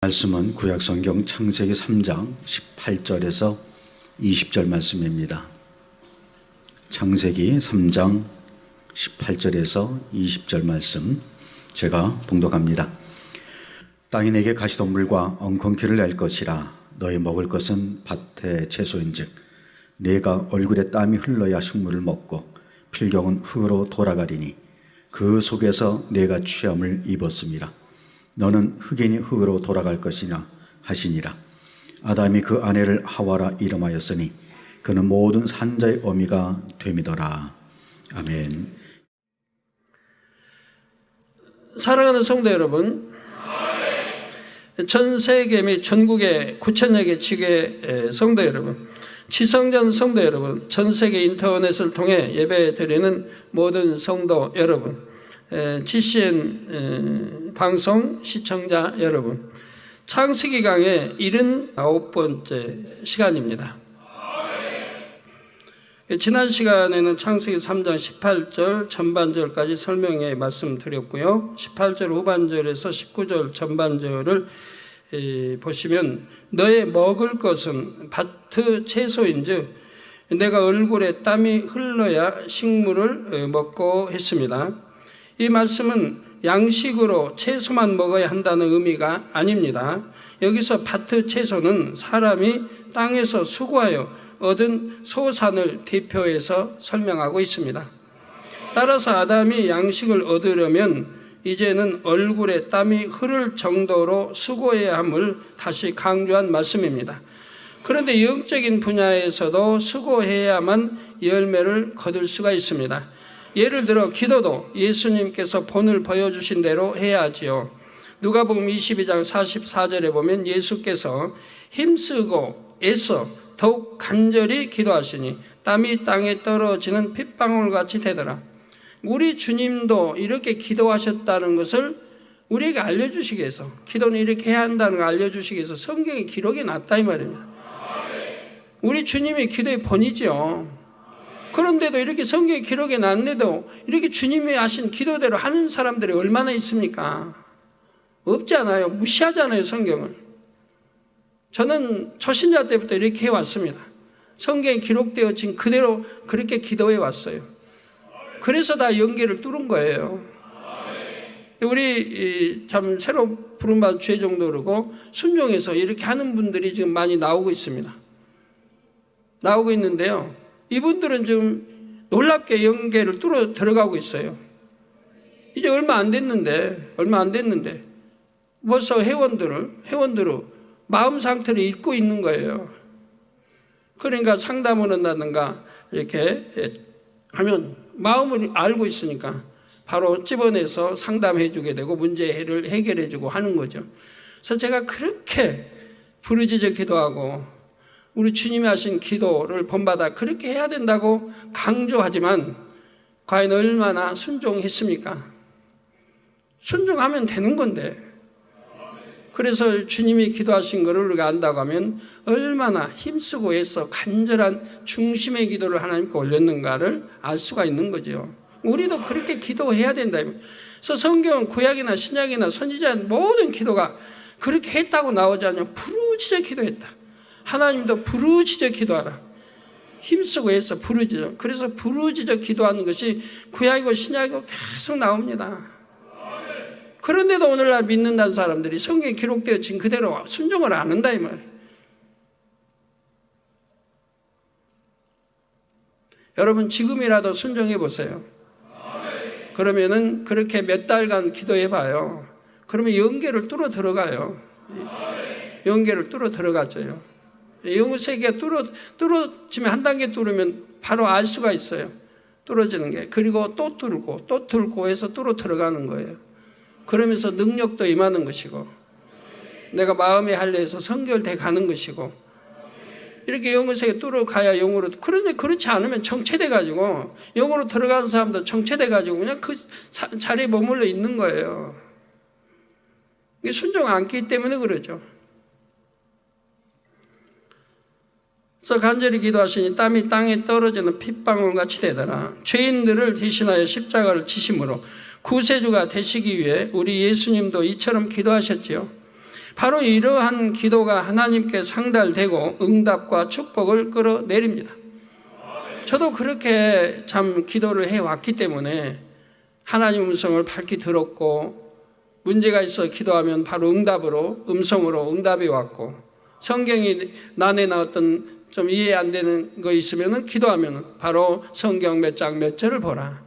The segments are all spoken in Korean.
말씀은 구약성경 창세기 3장 18절에서 20절 말씀입니다. 창세기 3장 18절에서 20절 말씀 제가 봉독합니다. 땅이 내게 가시덤불과 엉겅퀴를 낼 것이라. 너희 먹을 것은 밭의 채소인즉 내가 얼굴에 땀이 흘러야 식물을 먹고 필경은 흙으로 돌아가리니 그 속에서 내가 취함을 입었습니다. 너는 흙이니 흙으로 돌아갈 것이냐 하시니라. 아담이 그 아내를 하와라 이름하였으니 그는 모든 산자의 어미가 됨이더라. 아멘. 사랑하는 성도 여러분, 전 세계 및 전국의 9천여 개 지교의 성도 여러분, 지성전 성도 여러분, 전 세계 인터넷을 통해 예배 드리는 모든 성도 여러분, GCN 방송 시청자 여러분, 창세기 강의 79번째 시간입니다. 지난 시간에는 창세기 3장 18절 전반절까지 설명해 말씀드렸고요. 18절 후반절에서 19절 전반절을 보시면 너의 먹을 것은 밭의 채소인즉 내가 얼굴에 땀이 흘러야 식물을 먹고 했습니다. 이 말씀은 양식으로 채소만 먹어야 한다는 의미가 아닙니다. 여기서 밭의 채소는 사람이 땅에서 수고하여 얻은 소산을 대표해서 설명하고 있습니다. 따라서 아담이 양식을 얻으려면 이제는 얼굴에 땀이 흐를 정도로 수고해야 함을 다시 강조한 말씀입니다. 그런데 영적인 분야에서도 수고해야만 열매를 거둘 수가 있습니다. 예를 들어 기도도 예수님께서 본을 보여주신 대로 해야 하지요. 누가복음 22장 44절에 보면 예수께서 힘쓰고 애써 더욱 간절히 기도하시니 땀이 땅에 떨어지는 핏방울같이 되더라. 우리 주님도 이렇게 기도하셨다는 것을 우리에게 알려주시기 위해서, 기도는 이렇게 해야 한다는 걸 알려주시기 위해서 성경에 기록이 났다 이 말입니다. 우리 주님의 기도의 본이죠. 그런데도 이렇게 성경에 기록이 났는데도 이렇게 주님이 하신 기도대로 하는 사람들이 얼마나 있습니까? 없지 않아요. 무시하잖아요, 성경을. 저는 초신자 때부터 이렇게 해왔습니다. 성경에 기록되어진 그대로 그렇게 기도해 왔어요. 그래서 다 연계를 뚫은 거예요. 우리 참 새로 부름받은 주의종도 그러고 순종해서 이렇게 하는 분들이 지금 많이 나오고 있습니다. 나오고 있는데요. 이분들은 좀 놀랍게 연계를 뚫어 들어가고 있어요. 이제 얼마 안 됐는데 벌써 회원들을 마음 상태를 읽고 있는 거예요. 그러니까 상담을 한다든가 이렇게 하면 마음을 알고 있으니까 바로 집어내서 상담해 주게 되고 문제를 해결해 주고 하는 거죠. 그래서 제가 그렇게 부르짖어 기도하고 우리 주님이 하신 기도를 본받아 그렇게 해야 된다고 강조하지만 과연 얼마나 순종했습니까? 순종하면 되는 건데. 그래서 주님이 기도하신 것을 우리가 안다고 하면 얼마나 힘쓰고 애써 간절한 중심의 기도를 하나님께 올렸는가를 알 수가 있는 거죠. 우리도 그렇게 기도해야 된다. 그래서 성경은 구약이나 신약이나 선지자 모든 기도가 그렇게 했다고 나오지 않냐. 부르짖어 기도했다. 하나님도 부르짖어 기도하라. 힘쓰고 애써 부르짖어. 그래서 부르짖어 기도하는 것이 구약이고 신약이고 계속 나옵니다. 그런데도 오늘날 믿는다는 사람들이 성경에 기록되어진 그대로 순종을 안 한다 이 말이에요. 여러분 지금이라도 순종해 보세요. 그러면은 그렇게 몇 달간 기도해 봐요. 그러면 연계를 뚫어 들어가요. 연계를 뚫어 들어가죠. 영의 세계가 뚫어지면 한 단계 뚫으면 바로 알 수가 있어요. 뚫어지는 게. 그리고 또 뚫고 해서 뚫어 들어가는 거예요. 그러면서 능력도 임하는 것이고 내가 마음에 할례해서 성결돼 가는 것이고 이렇게 영의 세계 뚫어가야 영으로. 그런데 그렇지 않으면 정체돼 가지고 영으로 들어가는 사람도 정체돼 가지고 그냥 그 자리에 머물러 있는 거예요. 이게 순종 않기 때문에 그러죠. 그래서 간절히 기도하시니 땀이 땅에 떨어지는 핏방울같이 되더라. 죄인들을 대신하여 십자가를 지심으로 구세주가 되시기 위해 우리 예수님도 이처럼 기도하셨지요. 바로 이러한 기도가 하나님께 상달되고 응답과 축복을 끌어내립니다. 저도 그렇게 참 기도를 해왔기 때문에 하나님 음성을 밝히 들었고, 문제가 있어 기도하면 바로 음성으로 응답이 왔고, 성경이 난에 나왔던 좀 이해 안 되는 거 있으면 기도하면 바로 성경 몇 장 몇 절을 보라.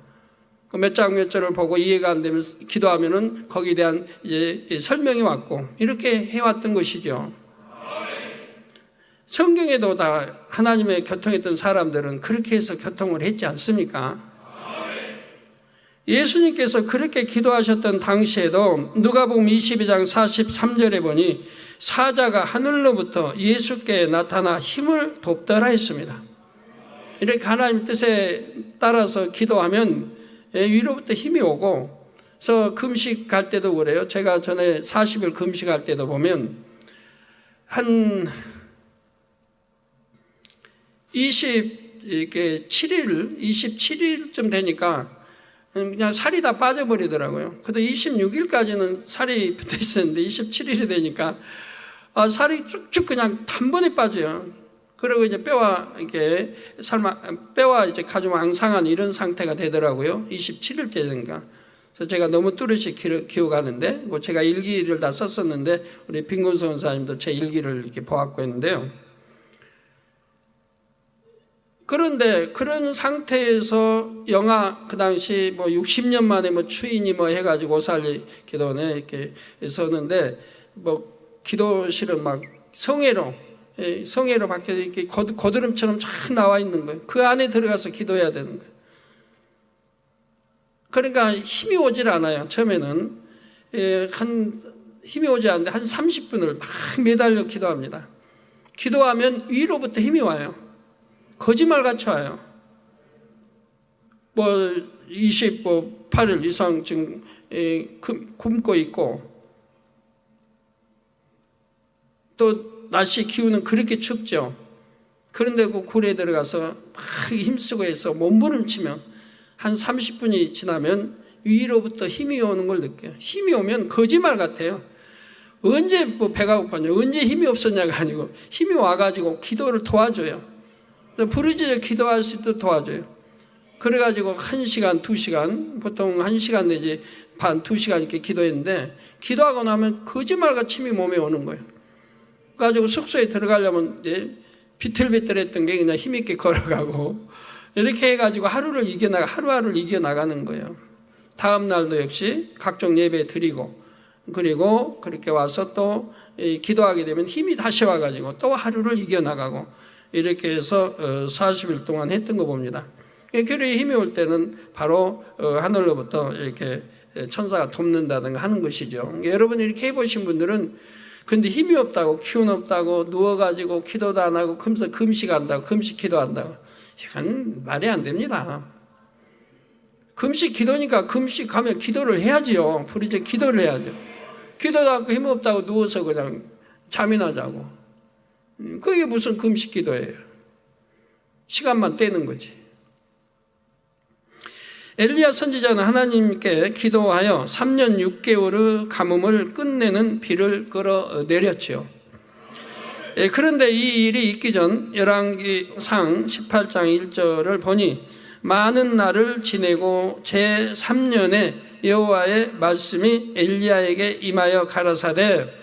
몇 장 몇 절을 보고 이해가 안 되면 기도하면은 거기에 대한 이제 설명이 왔고, 이렇게 해왔던 것이죠. 성경에도 다 하나님의 교통했던 사람들은 그렇게 해서 교통을 했지 않습니까? 예수님께서 그렇게 기도하셨던 당시에도 누가복음 22장 43절에 보니 사자가 하늘로부터 예수께 나타나 힘을 돕더라 했습니다. 이렇게 하나님 뜻에 따라서 기도하면 위로부터 힘이 오고, 그래서 금식할 때도 그래요. 제가 전에 40일 금식할 때도 보면 한 27일쯤 되니까 그냥 살이 다 빠져버리더라고요. 그래도 26일까지는 살이 붙어 있었는데 27일이 되니까 살이 쭉쭉 그냥 단번에 빠져요. 그리고 이제 뼈와 이제 가좀 앙상한 이런 상태가 되더라고요. 27일째 되니까. 그래서 제가 너무 뚜렷이 기억하는데, 제가 일기를 다 썼었는데, 우리 빈곤성 원사님도 제 일기를 이렇게 보았고 했는데요. 그런데 그런 상태에서 그 당시 60년 만에 추인이 해가지고 오살리 기도원에 이렇게 섰는데, 기도실은 막 성회로 밖에 이렇게 고드름처럼 쫙 나와 있는 거예요. 그 안에 들어가서 기도해야 되는 거예요. 그러니까 힘이 오질 않아요. 처음에는 힘이 오지 않는데 한 30분을 막 매달려 기도합니다. 기도하면 위로부터 힘이 와요. 거짓말같이 와요. 28일 이상 지금 굶고 있고, 또 날씨 기후는 그렇게 춥죠. 그런데 그 굴에 들어가서 막 힘쓰고 해서 몸부림치면 한 30분이 지나면 위로부터 힘이 오는 걸 느껴요. 힘이 오면 거짓말 같아요. 언제 배가 고팠냐, 언제 힘이 없었냐가 아니고 힘이 와가지고 기도를 도와줘요. 부르짖어 기도할 수 있도록 도와줘요. 그래가지고 1시간, 2시간, 보통 1시간 내지 반, 2시간 이렇게 기도했는데, 기도하고 나면 거짓말같이 힘이 몸에 오는 거예요. 그래가지고 숙소에 들어가려면 이제 비틀비틀했던 게 그냥 힘있게 걸어가고, 이렇게 해가지고 하루하루를 이겨나가는 거예요. 다음 날도 역시 각종 예배 드리고, 그리고 그렇게 와서 또 기도하게 되면 힘이 다시 와가지고 또 하루를 이겨나가고, 이렇게 해서 40일 동안 했던 거 봅니다. 교류에 힘이 올 때는 바로 하늘로부터 이렇게 천사가 돕는다든가 하는 것이죠. 여러분이 이렇게 해보신 분들은, 근데 힘이 없다고, 기운 없다고, 누워가지고 기도도 안 하고 금식한다고, 금식 기도한다고, 이건 말이 안 됩니다. 금식 기도니까 금식하면 기도를 해야지요. 부르짖어 기도를 해야죠. 기도도 않고 힘 없다고 누워서 그냥 잠이나 자고, 그게 무슨 금식 기도예요. 시간만 떼는 거지. 엘리야 선지자는 하나님께 기도하여 3년 6개월의 가뭄을 끝내는 비를 끌어내렸죠. 그런데 이 일이 있기 전 열왕기상 18장 1절을 보니, 많은 날을 지내고 제3년에 여호와의 말씀이 엘리야에게 임하여 가라사대,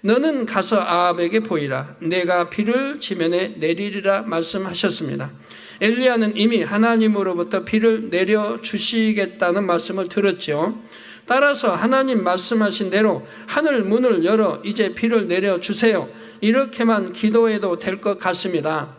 너는 가서 아합에게 보이라. 내가 비를 지면에 내리리라 말씀하셨습니다. 엘리야는 이미 하나님으로부터 비를 내려주시겠다는 말씀을 들었죠. 따라서 하나님 말씀하신 대로 하늘 문을 열어 이제 비를 내려주세요, 이렇게만 기도해도 될 것 같습니다.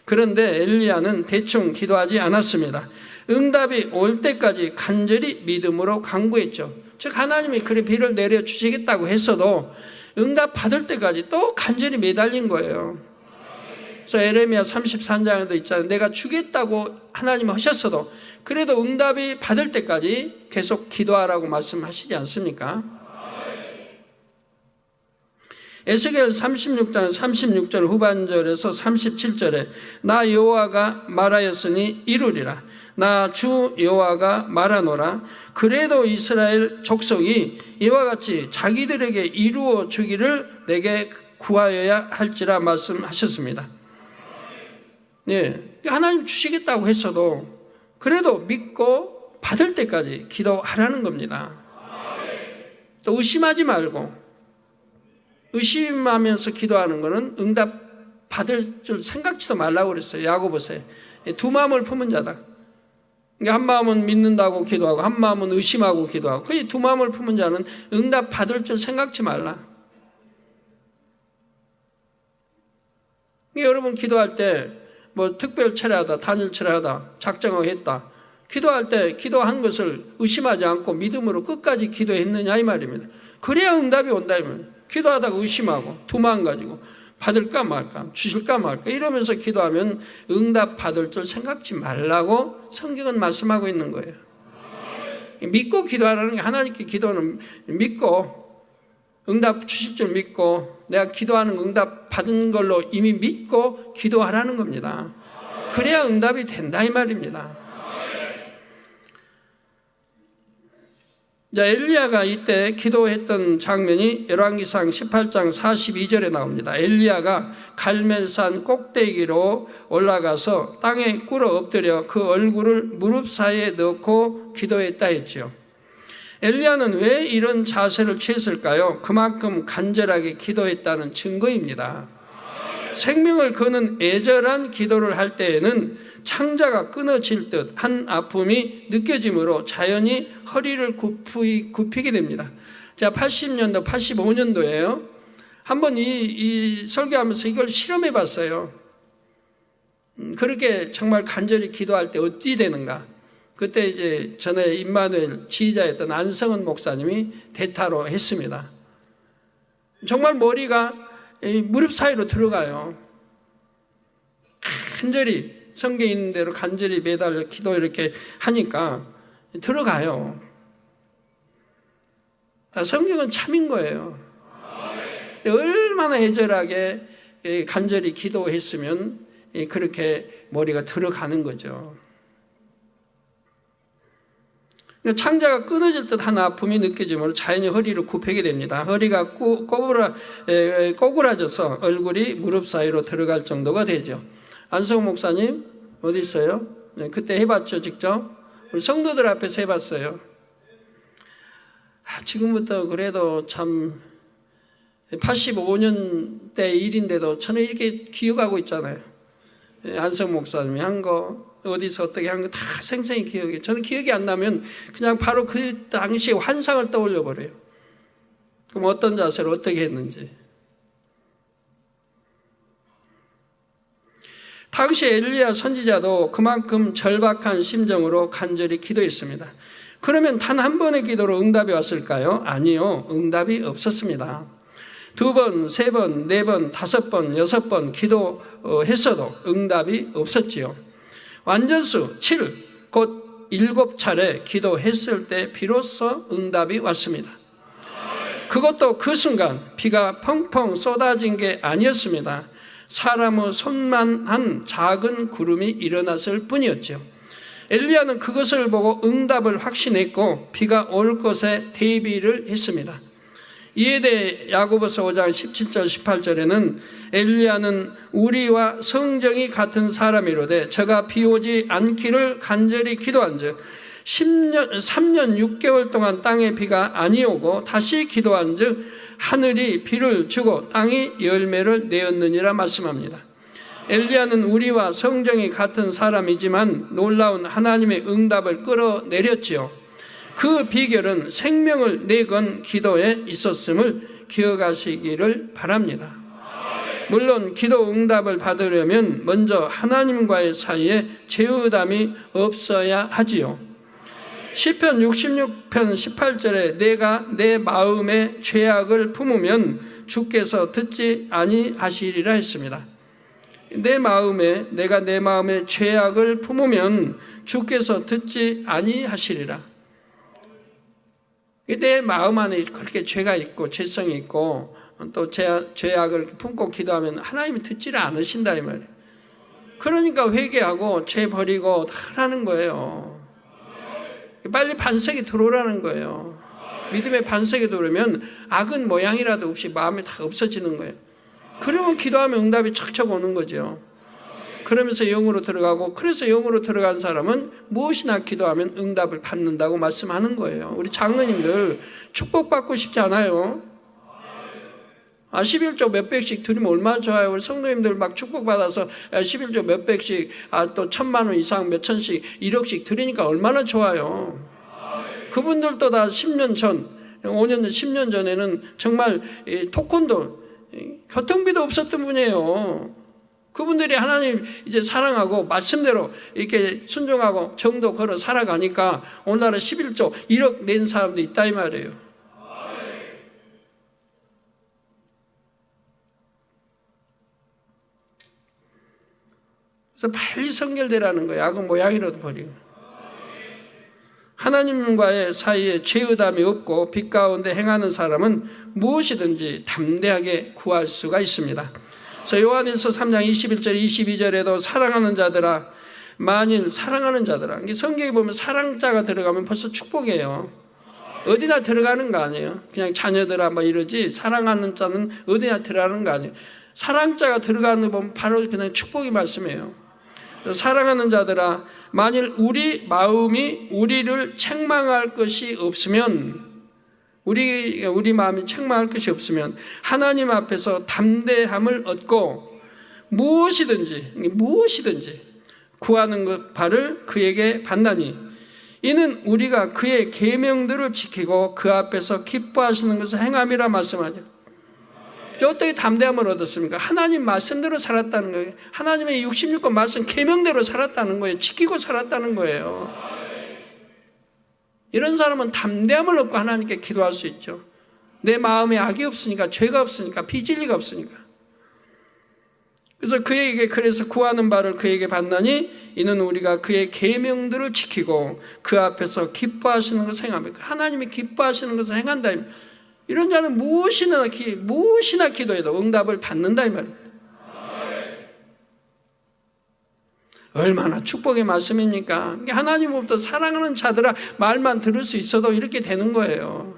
그런데 엘리야는 대충 기도하지 않았습니다. 응답이 올 때까지 간절히 믿음으로 간구했죠. 즉 하나님이 그래 비를 내려주시겠다고 했어도 응답 받을 때까지 또 간절히 매달린 거예요. 그래서 에레미야 33장에도 있잖아요. 내가 주겠다고 하나님 하셨어도 그래도 응답이 받을 때까지 계속 기도하라고 말씀하시지 않습니까? 에스겔 36장 36절 후반절에서 37절에 나 여호와가 말하였으니 이루리라. 나 주 여호와가 말하노라. 그래도 이스라엘 족속이 이와 같이 자기들에게 이루어 주기를 내게 구하여야 할지라 말씀하셨습니다. 예, 하나님 주시겠다고 했어도 그래도 믿고 받을 때까지 기도하라는 겁니다. 또 의심하지 말고, 의심하면서 기도하는 것은 응답 받을 줄 생각지도 말라고 그랬어요. 야고보서에. 두 마음을 품은 자다. 한 마음은 믿는다고 기도하고 한 마음은 의심하고 기도하고, 그 두 마음을 품은 자는 응답 받을 줄 생각지 말라. 여러분 기도할 때 뭐 특별 철회하다, 단일 철회하다, 작정하고 했다. 기도할 때 기도한 것을 의심하지 않고 믿음으로 끝까지 기도했느냐 이 말입니다. 그래야 응답이 온다 이 말입니다. 기도하다가 의심하고 두 마음 가지고 받을까 말까, 주실까 말까 이러면서 기도하면 응답 받을 줄 생각지 말라고 성경은 말씀하고 있는 거예요. 믿고 기도하라는 게, 하나님께 기도는 믿고 응답 주실 줄 믿고 내가 기도하는 응답 받은 걸로 이미 믿고 기도하라는 겁니다. 그래야 응답이 된다 이 말입니다. 엘리야가 이때 기도했던 장면이 열왕기상 18장 42절에 나옵니다. 엘리야가 갈멜산 꼭대기로 올라가서 땅에 꿇어 엎드려 그 얼굴을 무릎 사이에 넣고 기도했다 했죠. 엘리야는 왜 이런 자세를 취했을까요? 그만큼 간절하게 기도했다는 증거입니다. 생명을 거는 애절한 기도를 할 때에는 창자가 끊어질 듯 한 아픔이 느껴지므로 자연히 허리를 굽히게 됩니다. 제가 80년도, 85년도에요. 한번 이 설교하면서 이걸 실험해 봤어요. 그렇게 정말 간절히 기도할 때 어찌 되는가? 그때 이제 전에 임마누엘 지휘자였던 안성은 목사님이 대타로 했습니다. 정말 머리가 무릎 사이로 들어가요. 간절히 성경에 있는 대로 간절히 매달려 기도 이렇게 하니까 들어가요. 성경은 참인 거예요. 얼마나 애절하게 간절히 기도했으면 그렇게 머리가 들어가는 거죠. 창자가 끊어질 듯 한 아픔이 느껴지므로 자연히 허리를 굽히게 됩니다. 허리가 꼬꾸라져서 얼굴이 무릎 사이로 들어갈 정도가 되죠. 안성 목사님 어디 있어요? 네, 그때 해봤죠, 직접. 우리 성도들 앞에서 해봤어요. 지금부터 그래도 참 85년대 일인데도 저는 이렇게 기억하고 있잖아요. 안성 목사님이 한 거, 어디서 어떻게 한 거 다 생생히 기억해요. 저는 기억이 안 나면 그냥 바로 그 당시의 환상을 떠올려 버려요. 그럼 어떤 자세로 어떻게 했는지. 당시 엘리야 선지자도 그만큼 절박한 심정으로 간절히 기도했습니다. 그러면 단 한 번의 기도로 응답이 왔을까요? 아니요. 응답이 없었습니다. 2번, 3번, 4번, 5번, 6번 기도했어도 응답이 없었지요. 완전수 7, 곧 7차례 기도했을 때 비로소 응답이 왔습니다. 그것도 그 순간 비가 펑펑 쏟아진 게 아니었습니다. 사람의 손만한 작은 구름이 일어났을 뿐이었죠. 엘리야는 그것을 보고 응답을 확신했고 비가 올 것에 대비를 했습니다. 이에 대해 야고보서 5장 17절 18절에는 엘리야는 우리와 성정이 같은 사람이로되 저가 비 오지 않기를 간절히 기도한즉 3년 6개월 동안 땅에 비가 아니오고 다시 기도한즉 하늘이 비를 주고 땅이 열매를 내었느니라 말씀합니다. 엘리야는 우리와 성정이 같은 사람이지만 놀라운 하나님의 응답을 끌어내렸지요. 그 비결은 생명을 내건 기도에 있었음을 기억하시기를 바랍니다. 물론 기도 응답을 받으려면 먼저 하나님과의 사이에 죄의담이 없어야 하지요. 시편 66편 18절에 내가 내 마음에 죄악을 품으면 주께서 듣지 아니하시리라 했습니다. 내가 내 마음에 죄악을 품으면 주께서 듣지 아니하시리라. 내 마음 안에 그렇게 죄가 있고 죄성이 있고 또 죄악을 품고 기도하면 하나님이 듣지를 않으신다 이 말이에요. 그러니까 회개하고 죄 버리고 하라는 거예요. 빨리 반석에 들어오라는 거예요. 믿음의 반석에 들어오면 악은 모양이라도 없이 마음에 다 없어지는 거예요. 그러면 기도하면 응답이 척척 오는 거죠. 그러면서 영으로 들어가고, 그래서 영으로 들어간 사람은 무엇이나 기도하면 응답을 받는다고 말씀하는 거예요. 우리 장로님들 축복받고 싶지 않아요? 11조 몇백씩 드리면 얼마나 좋아요. 우리 성도님들 막 축복받아서 11조 몇백씩, 또 1,000만 원 이상 몇천씩 1억씩 드리니까 얼마나 좋아요. 그분들도 다 10년 전, 5년 전, 10년 전에는 정말 토큰도 교통비도 없었던 분이에요. 그분들이 하나님 이제 사랑하고 말씀대로 이렇게 순종하고 정도 걸어 살아가니까 오늘날은 11조 1억 낸 사람도 있다 이 말이에요. 그래서 빨리 성결되라는 거예요. 악은 모양이라도 버리고. 하나님과의 사이에 죄의담이 없고 빛 가운데 행하는 사람은 무엇이든지 담대하게 구할 수가 있습니다. 그래서 요한일서 3장 21절 22절에도 사랑하는 자들아, 만일 사랑하는 자들아, 성경에 보면 사랑자가 들어가면 벌써 축복이에요. 어디나 들어가는 거 아니에요. 그냥 자녀들아 뭐 이러지, 사랑하는 자는 어디나 들어가는 거 아니에요. 사랑자가 들어가는 거 보면 바로 그냥 축복이 말씀이에요. 사랑하는 자들아, 만일 우리 마음이 우리를 책망할 것이 없으면, 우리 마음이 책망할 것이 없으면 하나님 앞에서 담대함을 얻고 무엇이든지 구하는 바를 그에게 받나니, 이는 우리가 그의 계명들을 지키고 그 앞에서 기뻐하시는 것을 행함이라 말씀하죠. 어떻게 담대함을 얻었습니까? 하나님 말씀대로 살았다는 거예요. 하나님의 66권 말씀 계명대로 살았다는 거예요. 지키고 살았다는 거예요. 이런 사람은 담대함을 얻고 하나님께 기도할 수 있죠. 내 마음에 악이 없으니까, 죄가 없으니까, 비진리가 없으니까. 그래서 구하는 바를 그에게 받나니, 이는 우리가 그의 계명들을 지키고 그 앞에서 기뻐하시는 것을 행합니다. 하나님이 기뻐하시는 것을 행한다. 이런 자는 무엇이나 기도해도 응답을 받는다 이 말입니다. 얼마나 축복의 말씀입니까? 하나님으로부터 사랑하는 자들아 말만 들을 수 있어도 이렇게 되는 거예요.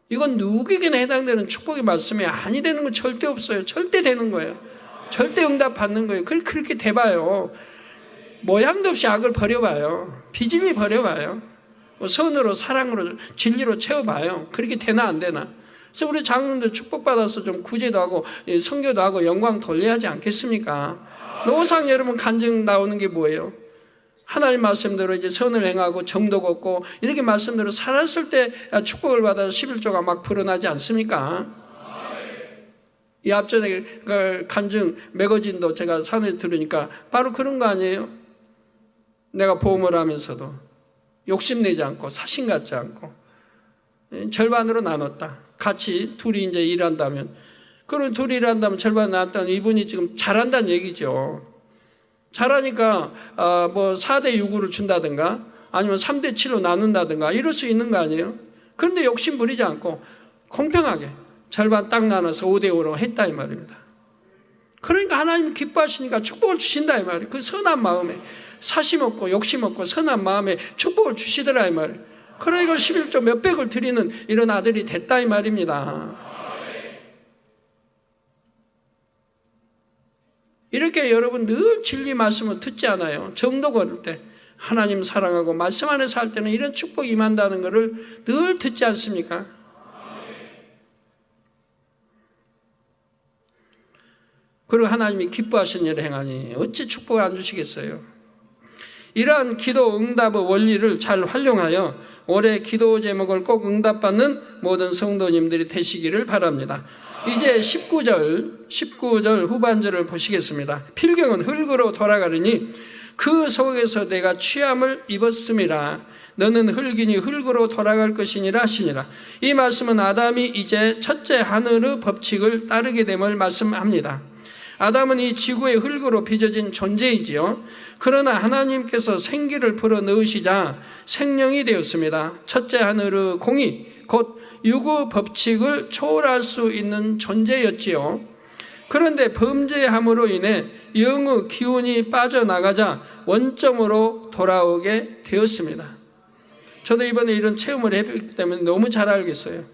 이건 누구에게나 해당되는 축복의 말씀이 아니 되는 건 절대 없어요. 절대 되는 거예요. 절대 응답 받는 거예요. 그렇게 돼봐요. 모양도 없이 악을 버려봐요. 비진리 버려봐요. 선으로, 사랑으로, 진리로 채워봐요. 그렇게 되나 안 되나. 그래서 우리 장로님들 축복받아서 좀 구제도 하고 선교도 하고 영광 돌려야 하지 않겠습니까? 노상 여러분 간증 나오는 게 뭐예요? 하나님 말씀대로 이제 선을 행하고 정도 걷고 이렇게 말씀대로 살았을 때 축복을 받아서 11조가 막 불어나지 않습니까? 이 앞전에 간증 매거진도 제가 산에 들으니까 바로 그런 거 아니에요? 내가 보험을 하면서도 욕심내지 않고 사심 갖지 않고 절반으로 나눴다. 같이 둘이 이제 일한다면, 그럼 둘이 일한다면 절반 나눴다면 이분이 지금 잘한다는 얘기죠. 잘하니까 뭐 4대 6을 준다든가 아니면 3대 7로 나눈다든가 이럴 수 있는 거 아니에요? 그런데 욕심 부리지 않고 공평하게 절반 딱 나눠서 5대 5로 했다 이 말입니다. 그러니까 하나님이 기뻐하시니까 축복을 주신다 이 말이에요. 그 선한 마음에 사심 없고 욕심 없고 선한 마음에 축복을 주시더라 이 말이에요. 그러니까 11조 몇백을 드리는 이런 아들이 됐다 이 말입니다. 이렇게 여러분 늘 진리 말씀을 듣지 않아요? 정도 걸을 때 하나님 사랑하고 말씀 안에서 할 때는 이런 축복이 임한다는 것을 늘 듣지 않습니까? 그리고 하나님이 기뻐하시는 일을 행하니 어찌 축복을 안 주시겠어요? 이러한 기도 응답의 원리를 잘 활용하여 올해 기도 제목을 꼭 응답받는 모든 성도님들이 되시기를 바랍니다. 이제 19절 후반절을 보시겠습니다. 필경은 흙으로 돌아가리니 그 속에서 내가 취함을 입었음이라. 너는 흙이니 흙으로 돌아갈 것이니라 하시니라. 이 말씀은 아담이 이제 첫째 하늘의 법칙을 따르게 됨을 말씀합니다. 아담은 이 지구의 흙으로 빚어진 존재이지요. 그러나 하나님께서 생기를 불어 넣으시자 생명이 되었습니다. 첫째 하늘의 공이 곧 유구 법칙을 초월할 수 있는 존재였지요. 그런데 범죄함으로 인해 영의 기운이 빠져나가자 원점으로 돌아오게 되었습니다. 저도 이번에 이런 체험을 해봤기 때문에 너무 잘 알겠어요.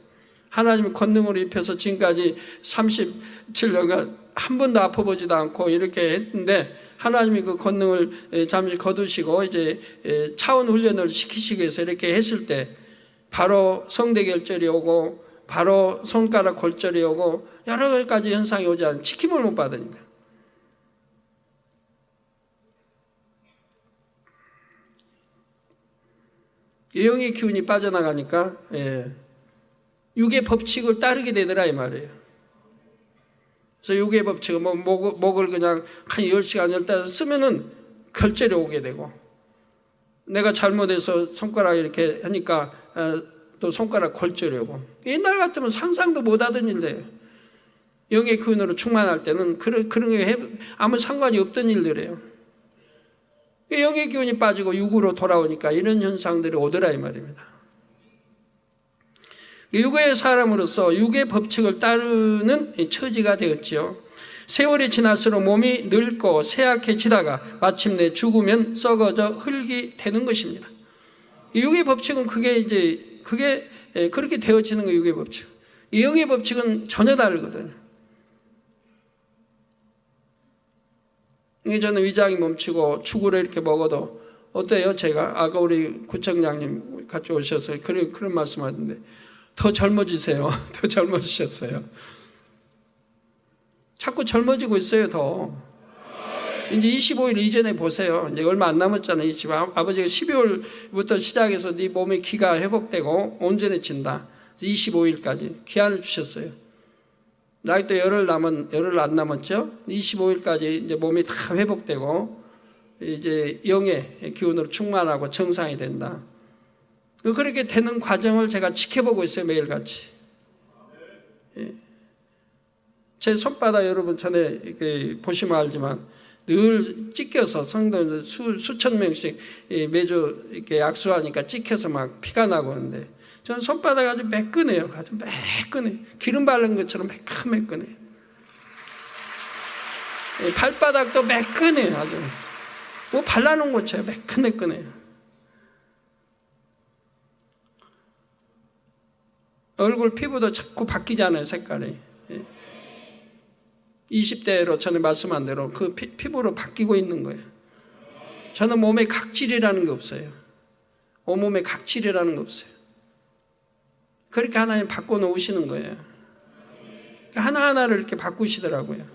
하나님의 권능으로 입혀서 지금까지 37년간 한 번도 아파보지도 않고 이렇게 했는데, 하나님이 그 권능을 잠시 거두시고 이제 차원 훈련을 시키시기 위해서 이렇게 했을 때 바로 성대결절이 오고 바로 손가락 골절이 오고 여러 가지 현상이 오지 않으면 지킴을 못 받으니까. 영의 기운이 빠져나가니까 육의 법칙을 따르게 되더라 이 말이에요. 그래서 육의 법칙은 목을 그냥 한 10시간 15시간 쓰면은 결절이 오게 되고, 내가 잘못해서 손가락 이렇게 하니까 또 손가락 골절이 오고, 옛날 같으면 상상도 못하던 일이에요. 영의 기운으로 충만할 때는 그런 게 아무 상관이 없던 일들이에요. 영의 기운이 빠지고 육으로 돌아오니까 이런 현상들이 오더라 이 말입니다. 육의 사람으로서 육의 법칙을 따르는 처지가 되었지요. 세월이 지날수록 몸이 늙고 쇠약해지다가 마침내 죽으면 썩어져 흙이 되는 것입니다. 육의 법칙은 그게 그렇게 되어지는 거예요. 육의 법칙. 영의 법칙은 전혀 다르거든요. 저는 위장이 멈추고 죽으로 이렇게 먹어도 어때요? 제가 아까 우리 구청장님 같이 오셔서 그런 말씀하던데 더 젊어지세요. 더 젊어지셨어요. 자꾸 젊어지고 있어요. 더. 이제 25일 이전에 보세요. 이제 얼마 안 남았잖아요. 아버지가 12월부터 시작해서 네 몸의 기가 회복되고 온전해진다. 25일까지 기한을 주셨어요. 나이도 열흘 안 남았죠. 25일까지 이제 몸이 다 회복되고 이제 영의 기운으로 충만하고 정상이 된다. 그렇게 되는 과정을 제가 지켜보고 있어요. 매일같이. 제 손바닥 여러분 전에 보시면 알지만 늘 찢겨서 성도 수천 명씩 매주 이렇게 약수하니까 찢겨서 막 피가 나고 하는데, 저는 손바닥이 아주 매끈해요. 아주 매끈해. 기름 바른 것처럼 매끈해. 발바닥도 매끈해요. 아주. 뭐 발라놓은 것처럼 매끈해요. 얼굴 피부도 자꾸 바뀌잖아요. 색깔이. 20대로 전에 말씀한 대로 그 피부로 바뀌고 있는 거예요. 저는 몸에 각질이라는 게 없어요. 온몸에 각질이라는 게 없어요. 그렇게 하나님 바꿔놓으시는 거예요. 하나하나를 이렇게 바꾸시더라고요.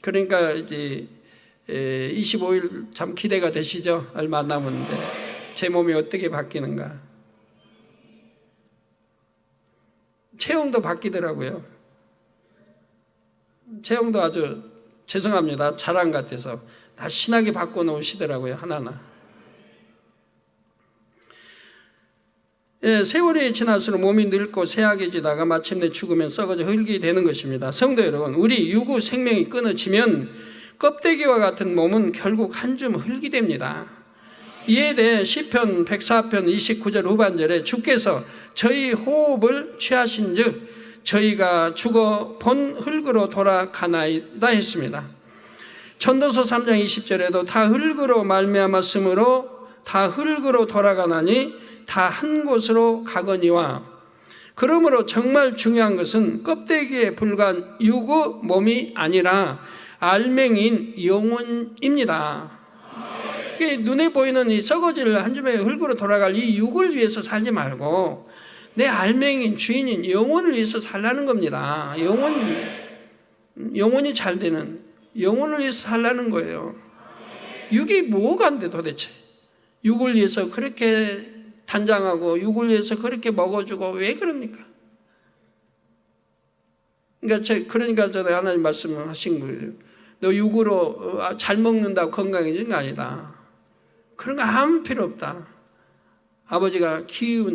그러니까 이제 25일 참 기대가 되시죠? 얼마 안 남았는데 제 몸이 어떻게 바뀌는가. 체형도 바뀌더라고요. 체형도 아주 죄송합니다. 자랑 같아서 다 신하게 바꿔놓으시더라고요. 하나하나. 세월이 지날수록 몸이 늙고 쇠약해지다가 마침내 죽으면 썩어져 흙이 되는 것입니다. 성도 여러분, 우리 유구 생명이 끊어지면 껍데기와 같은 몸은 결국 한 줌 흙이 됩니다. 이에 대해 시편 104편 29절 후반절에 주께서 저희 호흡을 취하신 즉 저희가 죽어 본 흙으로 돌아가나이다 했습니다. 전도서 3장 20절에도 다 흙으로 말미암았으므로 다 흙으로 돌아가나니 다 한 곳으로 가거니와. 그러므로 정말 중요한 것은 껍데기에 불과한 유구 몸이 아니라 알맹이인 영혼입니다. 눈에 보이는 이 썩어질 한 줌의 흙으로 돌아갈 이 육을 위해서 살지 말고 내 알맹이인 주인인 영혼을 위해서 살라는 겁니다. 영혼이 잘 되는 영혼을 위해서 살라는 거예요. 육이 뭐가 안 돼 도대체. 육을 위해서 그렇게 단장하고 육을 위해서 그렇게 먹어주고 왜 그럽니까? 그러니까 저는 하나님 말씀하신 거예요. 너 육으로 잘 먹는다고 건강해지는 거 아니다. 그런 거 아무 필요 없다. 아버지가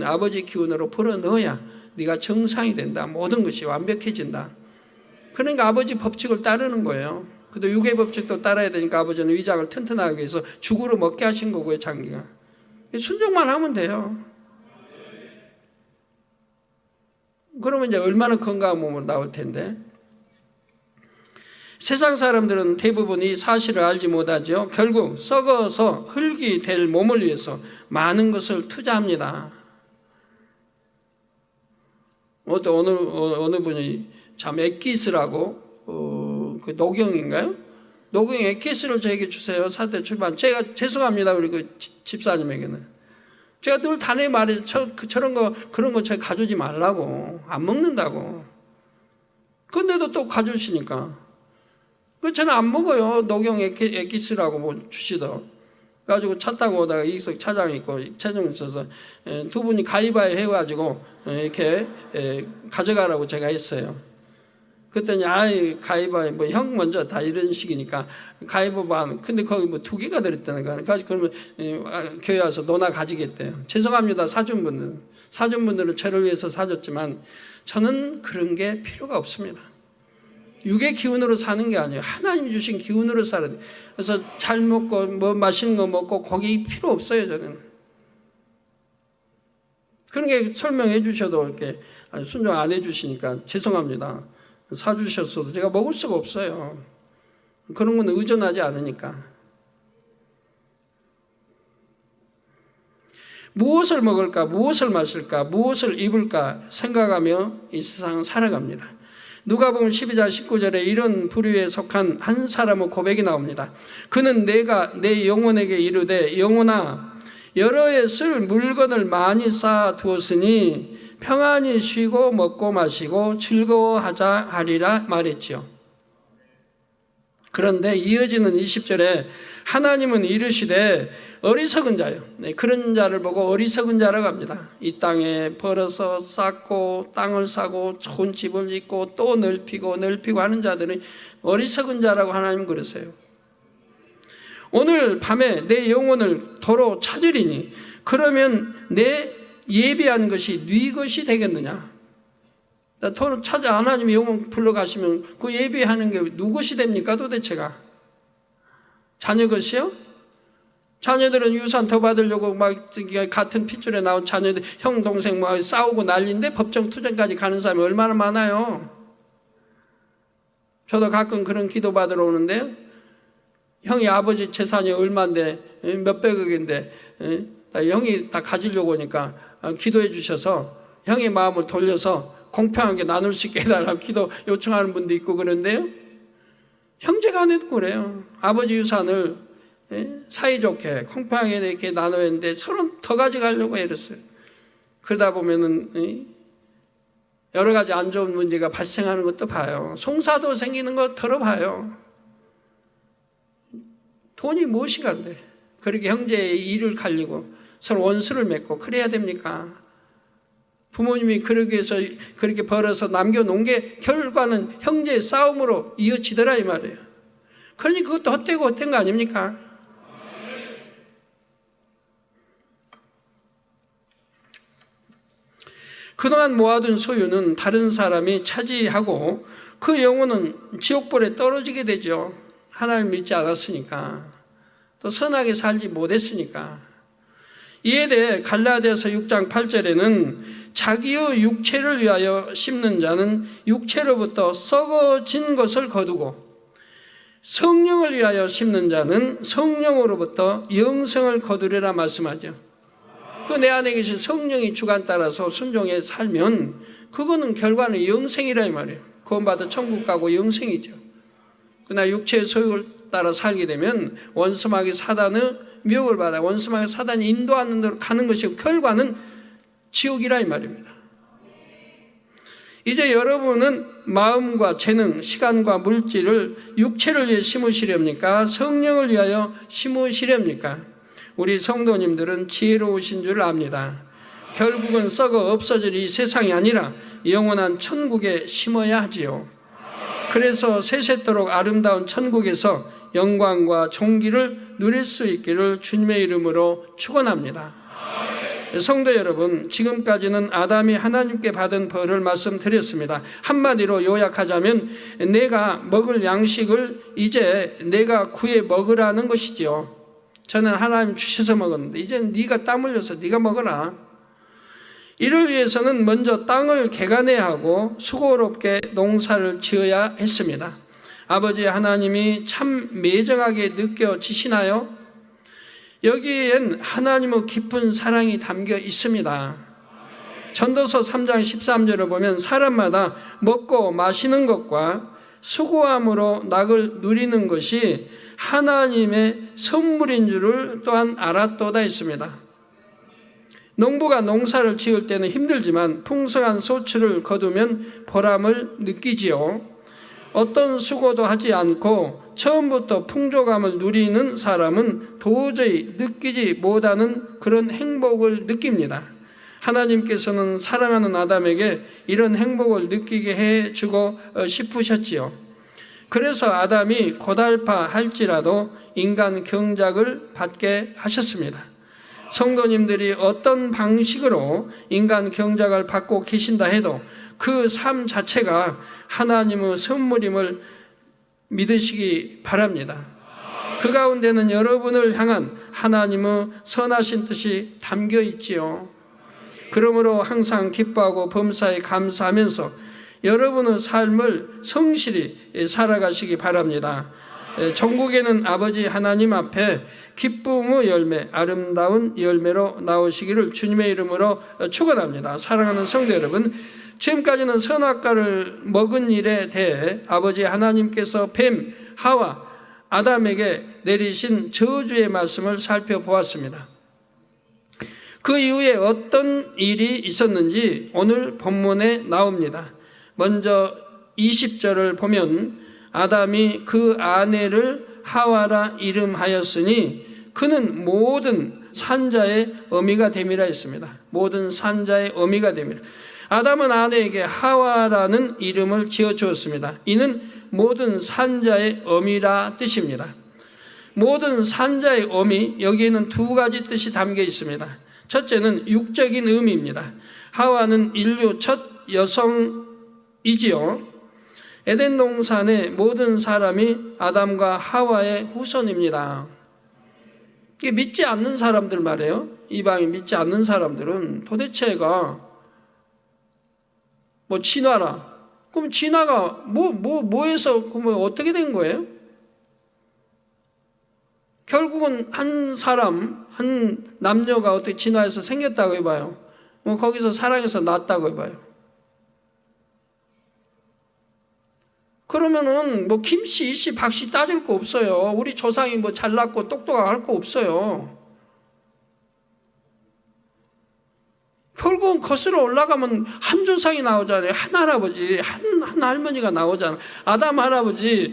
아버지 기운으로 불어넣어야 네가 정상이 된다. 모든 것이 완벽해진다. 그러니까 아버지 법칙을 따르는 거예요. 그래도 육의 법칙도 따라야 되니까 아버지는 위장을 튼튼하게 해서 죽으로 먹게 하신 거고요. 장기가. 순종만 하면 돼요. 그러면 이제 얼마나 건강한 몸으로 나올 텐데. 세상 사람들은 대부분 이 사실을 알지 못하죠. 결국 썩어서 흙이 될 몸을 위해서 많은 것을 투자합니다. 어느 분이 참 액기스라고 그 노경인가요? 노경 액기스를 저에게 주세요. 사대 출판. 제가 죄송합니다. 우리 그 집사님에게는. 제가 늘 단에 말해 그런 거 저희 가져오지 말라고. 안 먹는다고. 근데도 또 가져오시니까. 저는 안 먹어요. 녹용 액기스라고 뭐 주시더. 그래가지고 차 타고 오다가 이익석 차장이 있고 차장 있어서 두 분이 가위바위 해가지고 이렇게 가져가라고 제가 했어요. 그랬더니 아이 가위바위 뭐 형 먼저 다 이런 식이니까 가위바위 근데 거기 뭐 2개가 들었다는 거야. 그래서 그러면 교회 와서 노나 가지겠대요. 죄송합니다. 사준분들은 저를 위해서 사줬지만 저는 그런 게 필요가 없습니다. 육의 기운으로 사는 게 아니에요. 하나님 주신 기운으로 살아야 돼요. 그래서 잘 먹고 뭐 맛있는 거 먹고 고기 필요 없어요. 저는. 그런 게 설명해 주셔도 이렇게 순종 안 해 주시니까 죄송합니다. 사주셨어도 제가 먹을 수가 없어요. 그런 건 의존하지 않으니까. 무엇을 먹을까, 무엇을 마실까, 무엇을 입을까 생각하며 이 세상을 살아갑니다. 누가복음 12장 19절에 이런 부류에 속한 한 사람의 고백이 나옵니다. 그는 내가 내 영혼에게 이르되 영혼아 여러 해 쓸 물건을 많이 쌓아 두었으니 평안히 쉬고 먹고 마시고 즐거워하자 하리라 말했지요. 그런데 이어지는 20절에 하나님은 이르시되 어리석은 자요. 네, 그런 자를 보고 어리석은 자라고 합니다. 이 땅에 벌어서 쌓고 땅을 사고 좋은 집을 짓고 또 넓히고 하는 자들은 어리석은 자라고 하나님 그러세요. 오늘 밤에 내 영혼을 도로 찾으리니 그러면 내 예비한 것이 네 것이 되겠느냐. 도로 찾아 하나님 영혼 불러가시면 그 예비하는 게 누구 것이 됩니까 도대체가? 자녀 것이요? 자녀들은 유산 더 받으려고 막 같은 핏줄에 나온 자녀들 형 동생 막 싸우고 난리인데 법정 투쟁까지 가는 사람이 얼마나 많아요. 저도 가끔 그런 기도 받으러 오는데요. 형이 아버지 재산이 얼마인데 몇백억인데 형이 다 가지려고 오니까 기도해 주셔서 형의 마음을 돌려서 공평하게 나눌 수 있게 해달라고 기도 요청하는 분도 있고 그런데요. 형제간에도 그래요. 아버지 유산을 사이좋게 공평하게 이렇게 나눠야 했는데 서로 더 가져가려고 애렸어요. 그러다 보면은 여러 가지 안 좋은 문제가 발생하는 것도 봐요. 송사도 생기는 거 털어봐요. 돈이 무엇이간데 그렇게 형제의 일을 갈리고 서로 원수를 맺고 그래야 됩니까? 부모님이 그러기 위해서 그렇게 벌어서 남겨놓은 게 결과는 형제의 싸움으로 이어지더라 이 말이에요. 그러니 그것도 헛되고 헛된 거 아닙니까? 그동안 모아둔 소유는 다른 사람이 차지하고 그 영혼은 지옥불에 떨어지게 되죠. 하나님 믿지 않았으니까 또 선하게 살지 못했으니까. 이에 대해 갈라디아서 6장 8절에는 자기의 육체를 위하여 심는 자는 육체로부터 썩어진 것을 거두고 성령을 위하여 심는 자는 성령으로부터 영생을 거두리라 말씀하죠. 그 내 안에 계신 성령이 주관 따라서 순종해 살면 그거는 결과는 영생이라 이 말이에요. 구원받아 천국 가고 영생이죠. 그러나 육체의 소욕을 따라 살게 되면 원수마귀 사단의 미혹을 받아 원수마귀 사단이 인도하는 대로 가는 것이고 결과는 지옥이라 이 말입니다. 이제 여러분은 마음과 재능, 시간과 물질을 육체를 위해 심으시렵니까? 성령을 위하여 심으시렵니까? 우리 성도님들은 지혜로우신 줄 압니다. 결국은 썩어 없어질 이 세상이 아니라 영원한 천국에 심어야 하지요. 그래서 세세토록 아름다운 천국에서 영광과 존귀를 누릴 수 있기를 주님의 이름으로 축원합니다. 성도 여러분, 지금까지는 아담이 하나님께 받은 벌을 말씀드렸습니다. 한마디로 요약하자면 내가 먹을 양식을 이제 내가 구해 먹으라는 것이지요. 저는 하나님 주셔서 먹었는데 이제는 네가 땀 흘려서 네가 먹어라. 이를 위해서는 먼저 땅을 개간해야 하고 수고롭게 농사를 지어야 했습니다. 아버지 하나님이 참 매정하게 느껴지시나요? 여기엔 하나님의 깊은 사랑이 담겨 있습니다. 전도서 3장 13절을 보면 사람마다 먹고 마시는 것과 수고함으로 낙을 누리는 것이 하나님의 선물인 줄을 또한 알았도다 했습니다. 농부가 농사를 지을 때는 힘들지만 풍성한 소출을 거두면 보람을 느끼지요. 어떤 수고도 하지 않고 처음부터 풍족함을 누리는 사람은 도저히 느끼지 못하는 그런 행복을 느낍니다. 하나님께서는 사랑하는 아담에게 이런 행복을 느끼게 해주고 싶으셨지요. 그래서 아담이 고달파 할지라도 인간 경작을 받게 하셨습니다. 성도님들이 어떤 방식으로 인간 경작을 받고 계신다 해도 그 삶 자체가 하나님의 선물임을 믿으시기 바랍니다. 그 가운데는 여러분을 향한 하나님의 선하신 뜻이 담겨 있지요. 그러므로 항상 기뻐하고 범사에 감사하면서 여러분의 삶을 성실히 살아가시기 바랍니다. 전국에는 아버지 하나님 앞에 기쁨의 열매, 아름다운 열매로 나오시기를 주님의 이름으로 축원합니다. 사랑하는 성도 여러분, 지금까지는 선악과를 먹은 일에 대해 아버지 하나님께서 뱀, 하와, 아담에게 내리신 저주의 말씀을 살펴보았습니다. 그 이후에 어떤 일이 있었는지 오늘 본문에 나옵니다. 먼저 20절을 보면 아담이 그 아내를 하와라 이름하였으니 그는 모든 산자의 어미가 됨이라 했습니다. 모든 산자의 어미가 됨이라. 아담은 아내에게 하와라는 이름을 지어주었습니다. 이는 모든 산자의 어미라 뜻입니다. 모든 산자의 어미, 여기에는 두 가지 뜻이 담겨 있습니다. 첫째는 육적인 의미입니다. 하와는 인류 첫 여성이지요. 에덴 동산의 모든 사람이 아담과 하와의 후손입니다. 이게 믿지 않는 사람들 말이에요. 이방인 믿지 않는 사람들은 도대체가 뭐 진화라. 그럼 진화가 뭐에서 그러면 어떻게 된 거예요? 결국은 한 사람, 한 남녀가 어떻게 진화해서 생겼다고 해봐요. 뭐 거기서 사랑해서 낳았다고 해봐요. 그러면은 뭐 김씨, 이씨, 박씨 따질 거 없어요. 우리 조상이 뭐 잘났고 똑똑하고 할 거 없어요. 결국은 거슬러 올라가면 한 조상이 나오잖아요. 한 할아버지, 한 할머니가 나오잖아요. 아담 할아버지,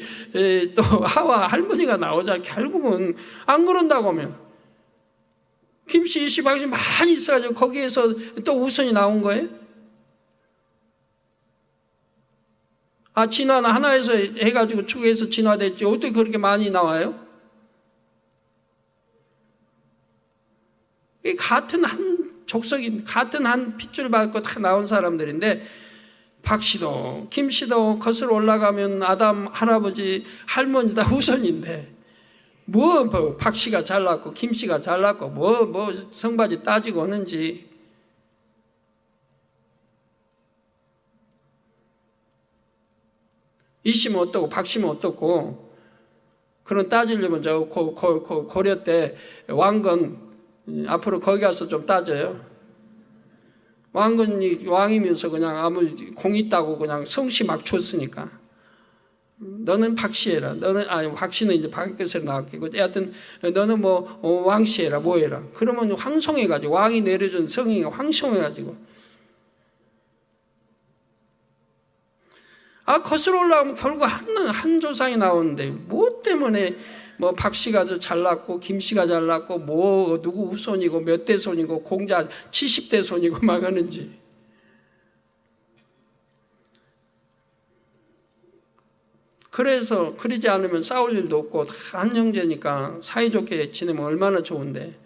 또 하와 할머니가 나오잖아요. 결국은 안 그런다고 하면 김씨, 이씨, 박씨 많이 있어가지고 거기에서 또 우선이 나온 거예요? 아, 진화는 하나에서 해가지고 축에서 진화됐지. 어떻게 그렇게 많이 나와요? 같은 한 족속인, 같은 한 핏줄 받고 다 나온 사람들인데, 박씨도, 김씨도 거슬러 올라가면 아담 할아버지, 할머니 다 후손인데, 뭐 박씨가 잘났고, 김씨가 잘났고, 뭐 성바지 따지고 오는지. 이씨면 어떻고 박씨면 어떻고 그런 따지려면 저 고려 때 왕건 앞으로 거기 가서 좀 따져요. 왕건이 왕이면서 그냥 아무 공 있다고 그냥 성씨 막 줬으니까 너는 박씨 해라. 너는 아니 박씨는 이제 박교세로 나왔겠고 하여튼 너는 뭐 왕씨 해라 뭐 해라. 그러면 황송해가지고 왕이 내려준 성이 황송해가지고 거슬러 올라가면 결국 한 조상이 나오는데, 뭐 때문에, 뭐, 박씨가 잘났고, 김씨가 잘났고, 뭐, 누구 후손이고, 몇 대 손이고, 공자 70대 손이고, 막 하는지. 그래서, 그러지 않으면 싸울 일도 없고, 다 한 형제니까 사이좋게 지내면 얼마나 좋은데.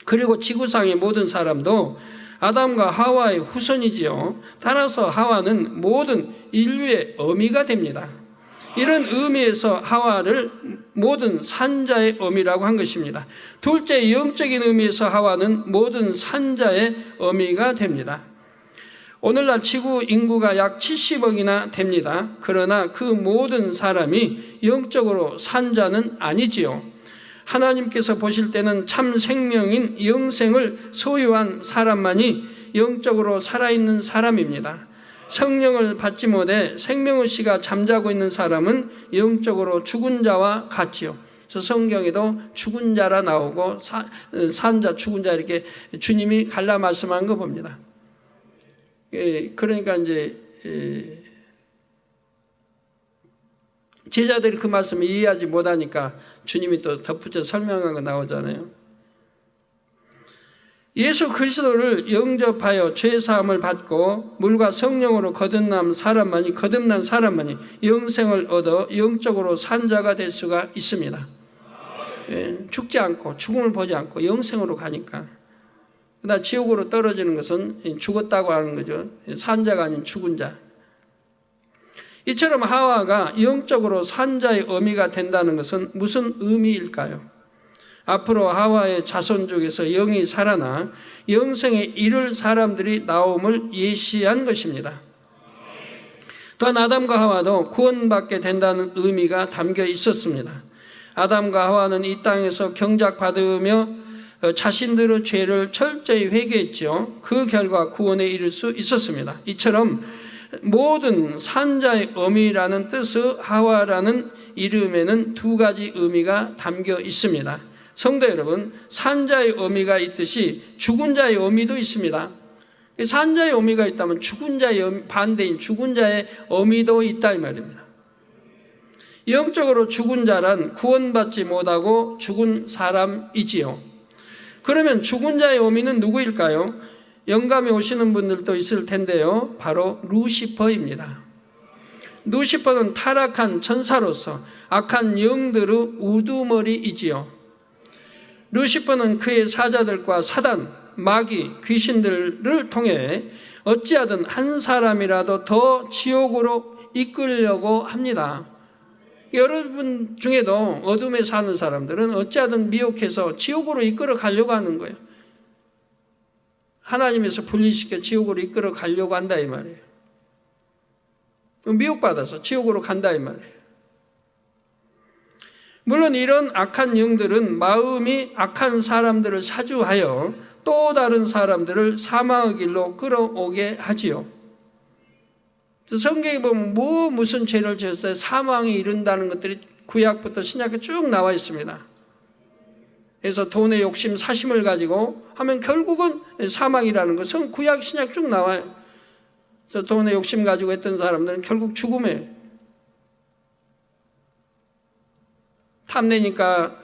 그리고 지구상의 모든 사람도 아담과 하와의 후손이지요. 따라서 하와는 모든 인류의 어미가 됩니다. 이런 의미에서 하와를 모든 산자의 어미라고 한 것입니다. 둘째, 영적인 의미에서 하와는 모든 산자의 어미가 됩니다. 오늘날 지구 인구가 약 70억이나 됩니다. 그러나 그 모든 사람이 영적으로 산자는 아니지요. 하나님께서 보실 때는 참 생명인 영생을 소유한 사람만이 영적으로 살아있는 사람입니다. 성령을 받지 못해 생명의식가 잠자고 있는 사람은 영적으로 죽은 자와 같지요. 그래서 성경에도 죽은 자라 나오고 산자, 죽은 자 이렇게 주님이 갈라 말씀한 거 봅니다. 그러니까 이제 제자들이 그 말씀을 이해하지 못하니까 주님이 또 덧붙여 설명한 거 나오잖아요. 예수 그리스도를 영접하여 죄사함을 받고 물과 성령으로 거듭난 사람만이 영생을 얻어 영적으로 산 자가 될 수가 있습니다. 죽지 않고 죽음을 보지 않고 영생으로 가니까. 그러나 지옥으로 떨어지는 것은 죽었다고 하는 거죠. 산 자가 아닌 죽은 자. 이처럼 하와가 영적으로 산 자의 어미가 된다는 것은 무슨 의미일까요? 앞으로 하와의 자손 중에서 영이 살아나 영생에 이를 사람들이 나옴을 예시한 것입니다. 또한 아담과 하와도 구원받게 된다는 의미가 담겨 있었습니다. 아담과 하와는 이 땅에서 경작받으며 자신들의 죄를 철저히 회개했죠. 그 결과 구원에 이를 수 있었습니다. 이처럼 모든 산자의 어미라는 뜻의 하와라는 이름에는 두 가지 의미가 담겨 있습니다. 성도 여러분, 산자의 어미가 있듯이 죽은 자의 어미도 있습니다. 산자의 어미가 있다면 죽은 자의 반대인 죽은 자의 어미도 있다 이 말입니다. 영적으로 죽은 자란 구원받지 못하고 죽은 사람이지요. 그러면 죽은 자의 어미는 누구일까요? 영감에 오시는 분들도 있을 텐데요. 바로 루시퍼입니다. 루시퍼는 타락한 천사로서 악한 영들의 우두머리이지요. 루시퍼는 그의 사자들과 사단, 마귀, 귀신들을 통해 어찌하든 한 사람이라도 더 지옥으로 이끌려고 합니다. 여러분 중에도 어둠에 사는 사람들은 어찌하든 미혹해서 지옥으로 이끌어 가려고 하는 거예요. 하나님에서 분리시켜 지옥으로 이끌어 가려고 한다 이 말이에요. 미혹받아서 지옥으로 간다 이 말이에요. 물론 이런 악한 영들은 마음이 악한 사람들을 사주하여 또 다른 사람들을 사망의 길로 끌어오게 하지요. 성경에 보면 무슨 죄를 지었어요? 사망에 이른다는 것들이 구약부터 신약에 쭉 나와 있습니다. 그래서 돈의 욕심, 사심을 가지고 하면 결국은 사망이라는 것은 구약, 신약 쭉 나와요. 그래서 돈의 욕심 가지고 했던 사람들은 결국 죽음에 탐내니까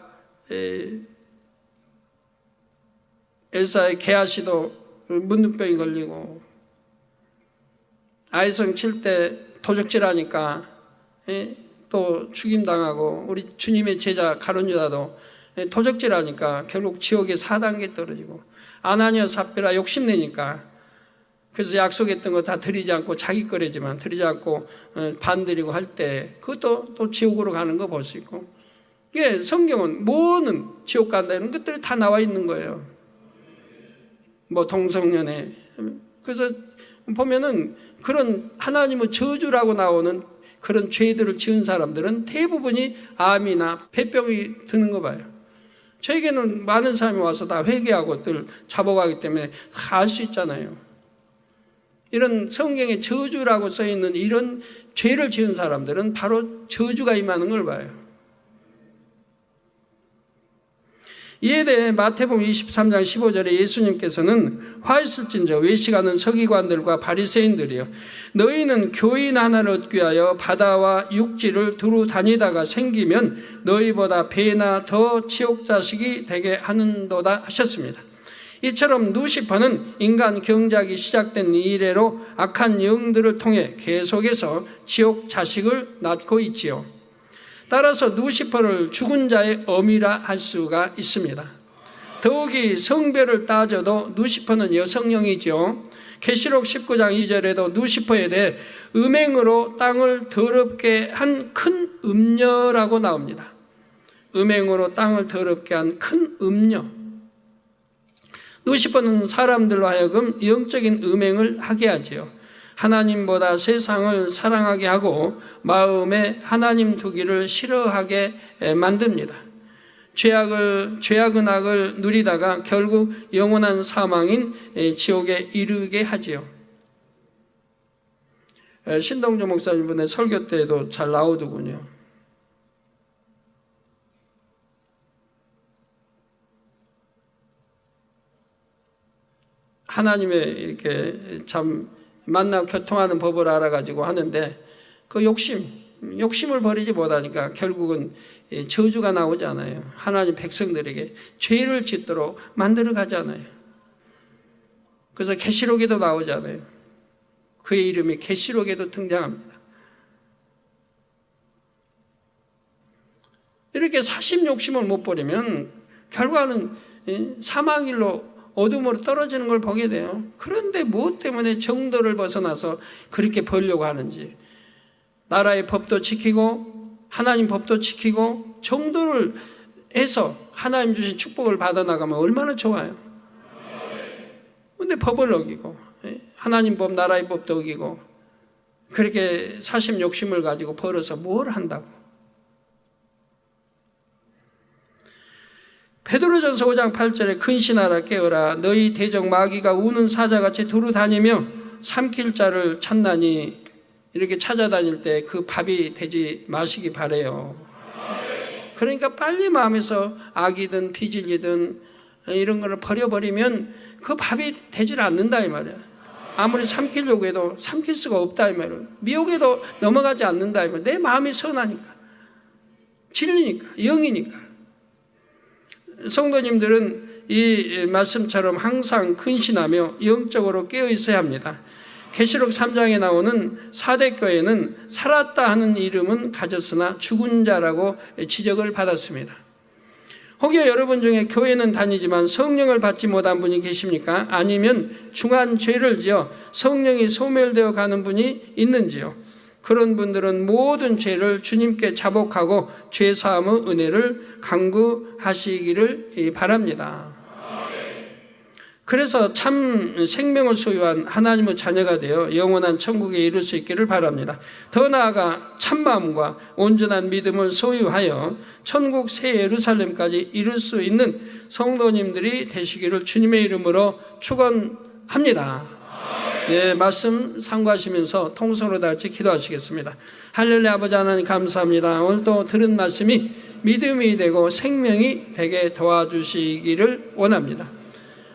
엘사의 게하시도 문둥병이 걸리고 아이성 칠 때 도적질하니까 또 죽임당하고 우리 주님의 제자 가룟 유다도 도적질하니까 결국 지옥에 4단계 떨어지고 아나니아 삽비라 욕심내니까 그래서 약속했던 거 다 드리지 않고 자기 거래지만 드리지 않고 반 드리고 할 때 그것도 또 지옥으로 가는 거 볼 수 있고 예, 성경은 뭐는 지옥 간다는 것들이 다 나와 있는 거예요. 뭐 동성연애. 그래서 보면은 그런 하나님의 저주라고 나오는 그런 죄들을 지은 사람들은 대부분이 암이나 폐병이 드는 거 봐요. 저에게는 많은 사람이 와서 다 회개하고들 잡아가기 때문에 다 알 수 있잖아요. 이런 성경에 저주라고 써있는 이런 죄를 지은 사람들은 바로 저주가 임하는 걸 봐요. 이에 대해 마태복음 23장 15절에 예수님께서는 화 있을진저 외식하는 서기관들과 바리새인들이여 너희는 교인 하나를 얻기 위하여 바다와 육지를 두루 다니다가 생기면 너희보다 배나 더 지옥 자식이 되게 하는도다 하셨습니다. 이처럼 루시퍼는 인간 경작이 시작된 이래로 악한 영들을 통해 계속해서 지옥 자식을 낳고 있지요. 따라서 루시퍼를 죽은 자의 어미라 할 수가 있습니다. 더욱이 성별을 따져도 루시퍼는 여성형이죠. 계시록 19장 2절에도 누시퍼에 대해 음행으로 땅을 더럽게 한 큰 음녀라고 나옵니다. 음행으로 땅을 더럽게 한 큰 음녀. 누시퍼는 사람들로 하여금 영적인 음행을 하게 하지요. 하나님보다 세상을 사랑하게 하고 마음에 하나님 두기를 싫어하게 만듭니다. 죄악은 악을 누리다가 결국 영원한 사망인 지옥에 이르게 하지요. 신동조 목사님 분의 설교 때에도 잘 나오더군요. 하나님의 이렇게 참 만나 교통하는 법을 알아가지고 하는데 그 욕심을 버리지 못하니까 결국은 저주가 나오잖아요. 하나님 백성들에게 죄를 짓도록 만들어 가잖아요. 그래서 계시록에도 나오잖아요. 그의 이름이 계시록에도 등장합니다. 이렇게 사심 욕심을 못 버리면 결과는 사망일로 어둠으로 떨어지는 걸 보게 돼요. 그런데 무엇 때문에 정도를 벗어나서 그렇게 벌려고 하는지. 나라의 법도 지키고 하나님 법도 지키고 정도를 해서 하나님 주신 축복을 받아나가면 얼마나 좋아요. 그런데 법을 어기고 하나님 법, 나라의 법도 어기고 그렇게 사심 욕심을 가지고 벌어서 뭘 한다고. 베드로전서 5장 8절에 근신하라 깨어라 너희 대적 마귀가 우는 사자같이 두루 다니며 삼킬 자를 찾나니 이렇게 찾아다닐 때 그 밥이 되지 마시기 바래요. 그러니까 빨리 마음에서 악이든 비질이든 이런 거를 버려버리면 그 밥이 되질 않는다 이 말이야. 아무리 삼키려고 해도 삼킬 수가 없다 이 말이야. 미혹에도 넘어가지 않는다 이 말이야. 내 마음이 선하니까, 진리니까, 영이니까. 성도님들은 이 말씀처럼 항상 근신하며 영적으로 깨어 있어야 합니다. 계시록 3장에 나오는 사대교회는 살았다 하는 이름은 가졌으나 죽은 자라고 지적을 받았습니다. 혹여 여러분 중에 교회는 다니지만 성령을 받지 못한 분이 계십니까? 아니면 중한 죄를 지어 성령이 소멸되어 가는 분이 있는지요? 그런 분들은 모든 죄를 주님께 자복하고 죄사함의 은혜를 간구하시기를 바랍니다. 그래서 참 생명을 소유한 하나님의 자녀가 되어 영원한 천국에 이룰 수 있기를 바랍니다. 더 나아가 참마음과 온전한 믿음을 소유하여 천국 새 예루살렘까지 이룰 수 있는 성도님들이 되시기를 주님의 이름으로 축원합니다. 예, 말씀 상고하시면서 통성으로 다 같이 기도하시겠습니다. 할렐루야. 아버지 하나님 감사합니다. 오늘 또 들은 말씀이 믿음이 되고 생명이 되게 도와주시기를 원합니다.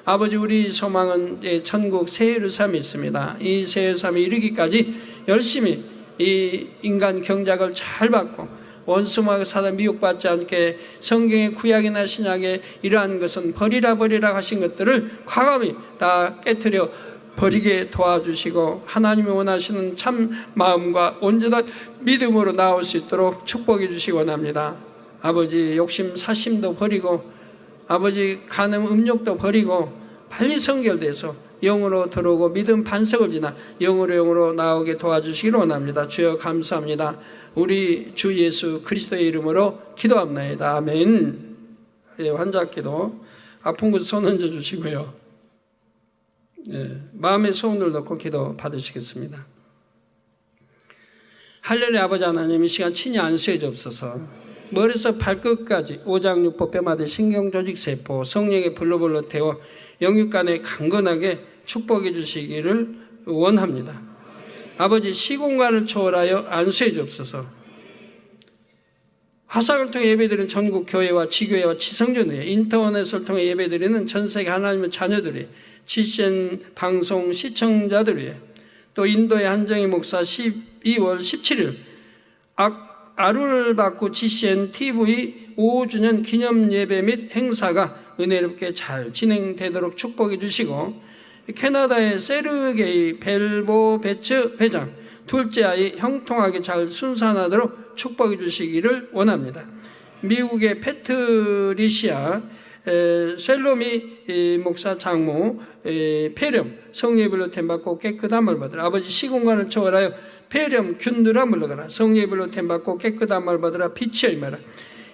아버지 우리 소망은 천국 새 예루살렘이 있습니다. 이 새 예루살렘에 이르기까지 열심히 이 인간 경작을 잘 받고 원수마귀 사단 미혹받지 않게 성경의 구약이나 신약에 이러한 것은 버리라 하신 것들을 과감히 다 깨트려 버리게 도와주시고 하나님이 원하시는 참 마음과 온전한 믿음으로 나올 수 있도록 축복해 주시기 원합니다. 아버지 욕심 사심도 버리고 아버지 간음 음욕도 버리고 빨리 성결돼서 영으로 들어오고 믿음 반석을 지나 영으로 나오게 도와주시기를 원합니다. 주여 감사합니다. 우리 주 예수 그리스도의 이름으로 기도합나이다. 아멘. 예, 환자기도 아픈 곳 손 얹어 주시고요. 예, 마음의 소원을 넣고 기도 받으시겠습니다. 할렐루야. 아버지 하나님 이 시간 친히 안수해 주옵소서. 머리에서 발끝까지 오장육부 뼈마디 신경조직세포 성령의 불로불로 태워 영육간에 강건하게 축복해 주시기를 원합니다. 아버지 시공간을 초월하여 안수해 주옵소서. 화상을 통해 예배드리는 전국 교회와 지교회와 지성전회 인터넷을 통해 예배드리는 전세계 하나님의 자녀들이 GCN 방송 시청자들 위해 또 인도의 한정희 목사 12월 17일 아룰바쿠 GCN TV 5주년 기념 예배 및 행사가 은혜롭게 잘 진행되도록 축복해 주시고 캐나다의 세르게이 벨보베츠 회장 둘째 아이 형통하게 잘 순산하도록 축복해 주시기를 원합니다. 미국의 패트리시아 셀로미 목사 장모 폐렴 성령의 불로 템받고 깨끗함을 받으라. 아버지 시공간을 초월하여 폐렴 균들아 물러가라. 성령의 불로 템받고 깨끗함을 받으라. 빛이여 임하라.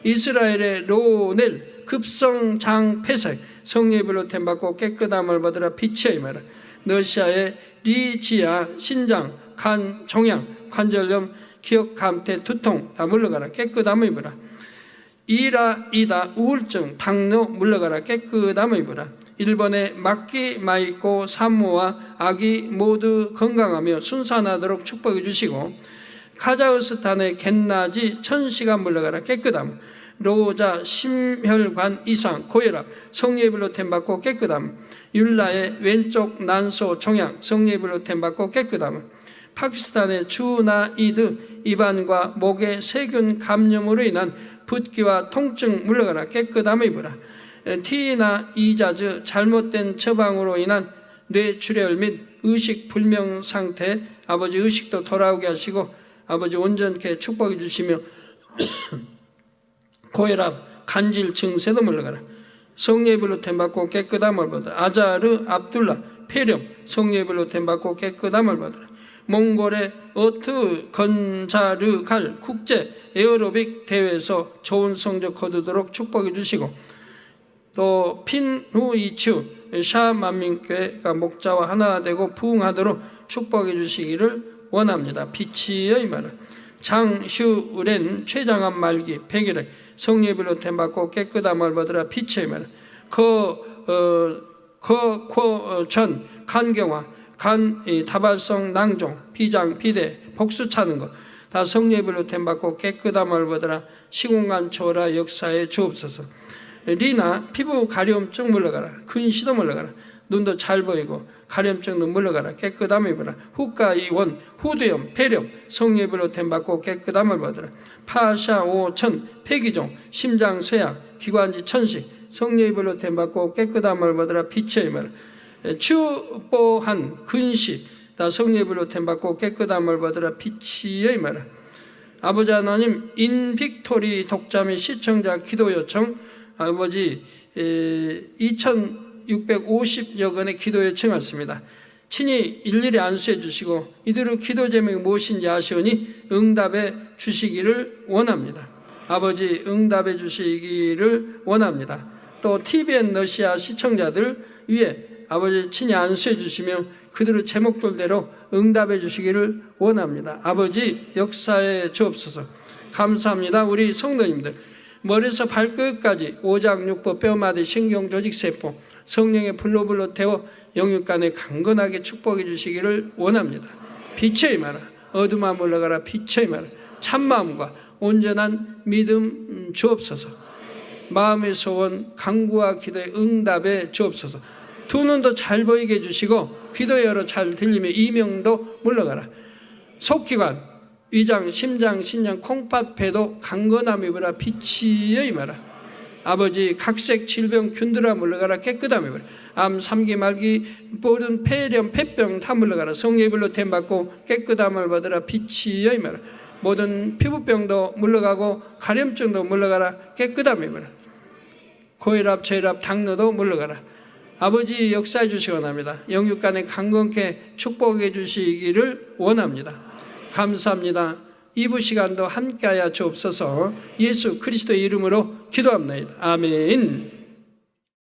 이스라엘의 로넬 급성장 폐색 성령의 불로 템받고 깨끗함을 받으라. 빛이여 임하라. 러시아의 리지아 신장 간 종양 관절염 기억 감퇴 두통 다 물러가라. 깨끗함을 입으라. 이다 우울증 당뇨 물러가라. 깨끗함을 입으라. 일본의 막기 마이코 산모와 아기 모두 건강하며 순산하도록 축복해 주시고 카자흐스탄의 겐나지 천시가 물러가라. 깨끗함. 로자 심혈관 이상 고혈압 성령의 불로 템받고 깨끗함. 율라의 왼쪽 난소 종양 성령의 불로 템받고 깨끗함. 파키스탄의 주나이드 입안과 목의 세균 감염으로 인한 붓기와 통증 물러가라. 깨끗함을 입으라. 티나 이자즈 잘못된 처방으로 인한 뇌출혈 및 의식 불명 상태 아버지 의식도 돌아오게 하시고 아버지 온전케 축복해 주시며 고혈압 간질 증세도 물러가라. 성령의 불로 템받고 깨끗함을 받으라. 아자르 압둘라 폐렴 성령의 불로 템받고 깨끗함을 받으라. 몽골의 어트 건자르 갈 국제 에어로빅 대회에서 좋은 성적 거두도록 축복해 주시고 또 핀후이츠 샤만민교회가 목자와 하나 되고 부흥하도록 축복해 주시기를 원합니다. 빛이여 임하라. 장슈렌 췌장암 말기 폐결핵 성령의 불로 템받고 깨끗함을 받으라. 빛이여 임하라. 거전 간경화 간 다발성 낭종 비장 비대 복수 차는 것 다 성령의 불로 템받고 깨끗함을 받으라. 시공간 초월하 역사에 주옵소서. 리나 피부 가려움증 물러가라. 근시도 물러가라. 눈도 잘 보이고 가려움증도 물러가라. 깨끗함을 입으라. 후가이원 후두염 폐렴 성령의 불로 템받고 깨끗함을 받으라. 파샤오천 폐기종 심장 쇠약 기관지 천식 성령의 불로 템받고 깨끗함을 받으라. 빛의 임하라. 추보한 근시 다 성령의 불로 템받고 깨끗함을 받으라. 빛이여 임하라. 아버지 하나님 인빅토리 독자 및 시청자 기도 요청 아버지 2650여 건의 기도 요청했습니다. 친히 일일이 안수해 주시고 이들의 기도 제목이 무엇인지 아시오니 응답해 주시기를 원합니다. 아버지 응답해 주시기를 원합니다. 또 TVN 러시아 시청자들 위해 아버지 친히 안수해 주시며 그들의 제목들대로 응답해 주시기를 원합니다. 아버지 역사에 주옵소서. 감사합니다. 우리 성도님들 머리에서 발끝까지 오장육부 뼈마디 신경조직세포 성령의 불로 태워 영육간에 강건하게 축복해 주시기를 원합니다. 빛의 임하라. 어둠아 물러가라. 빛의 임하라. 참마음과 온전한 믿음 주옵소서. 마음의 소원 간구와 기도의 응답에 주옵소서. 두 눈도 잘 보이게 해주시고 귀도 열어 잘 들리며 이명도 물러가라. 속기관 위장 심장 신장 콩팥 폐도 강건함 입으라. 빛이여 임하라. 아버지 각색 질병 균들아 물러가라. 깨끗함 입으라. 암 삼기 말기 모든 폐렴 폐병 다 물러가라. 성령의 불로 템받고 깨끗함을 받으라. 빛이여 임하라. 모든 피부병도 물러가고 가려움증도 물러가라. 깨끗함 입으라. 고혈압 저혈압 당뇨도 물러가라. 아버지 역사해 주시기 원합니다. 영육간에 강건케 축복해 주시기를 원합니다. 감사합니다. 2부 시간도 함께하여 주옵소서. 예수 그리스도의 이름으로 기도합니다. 아멘.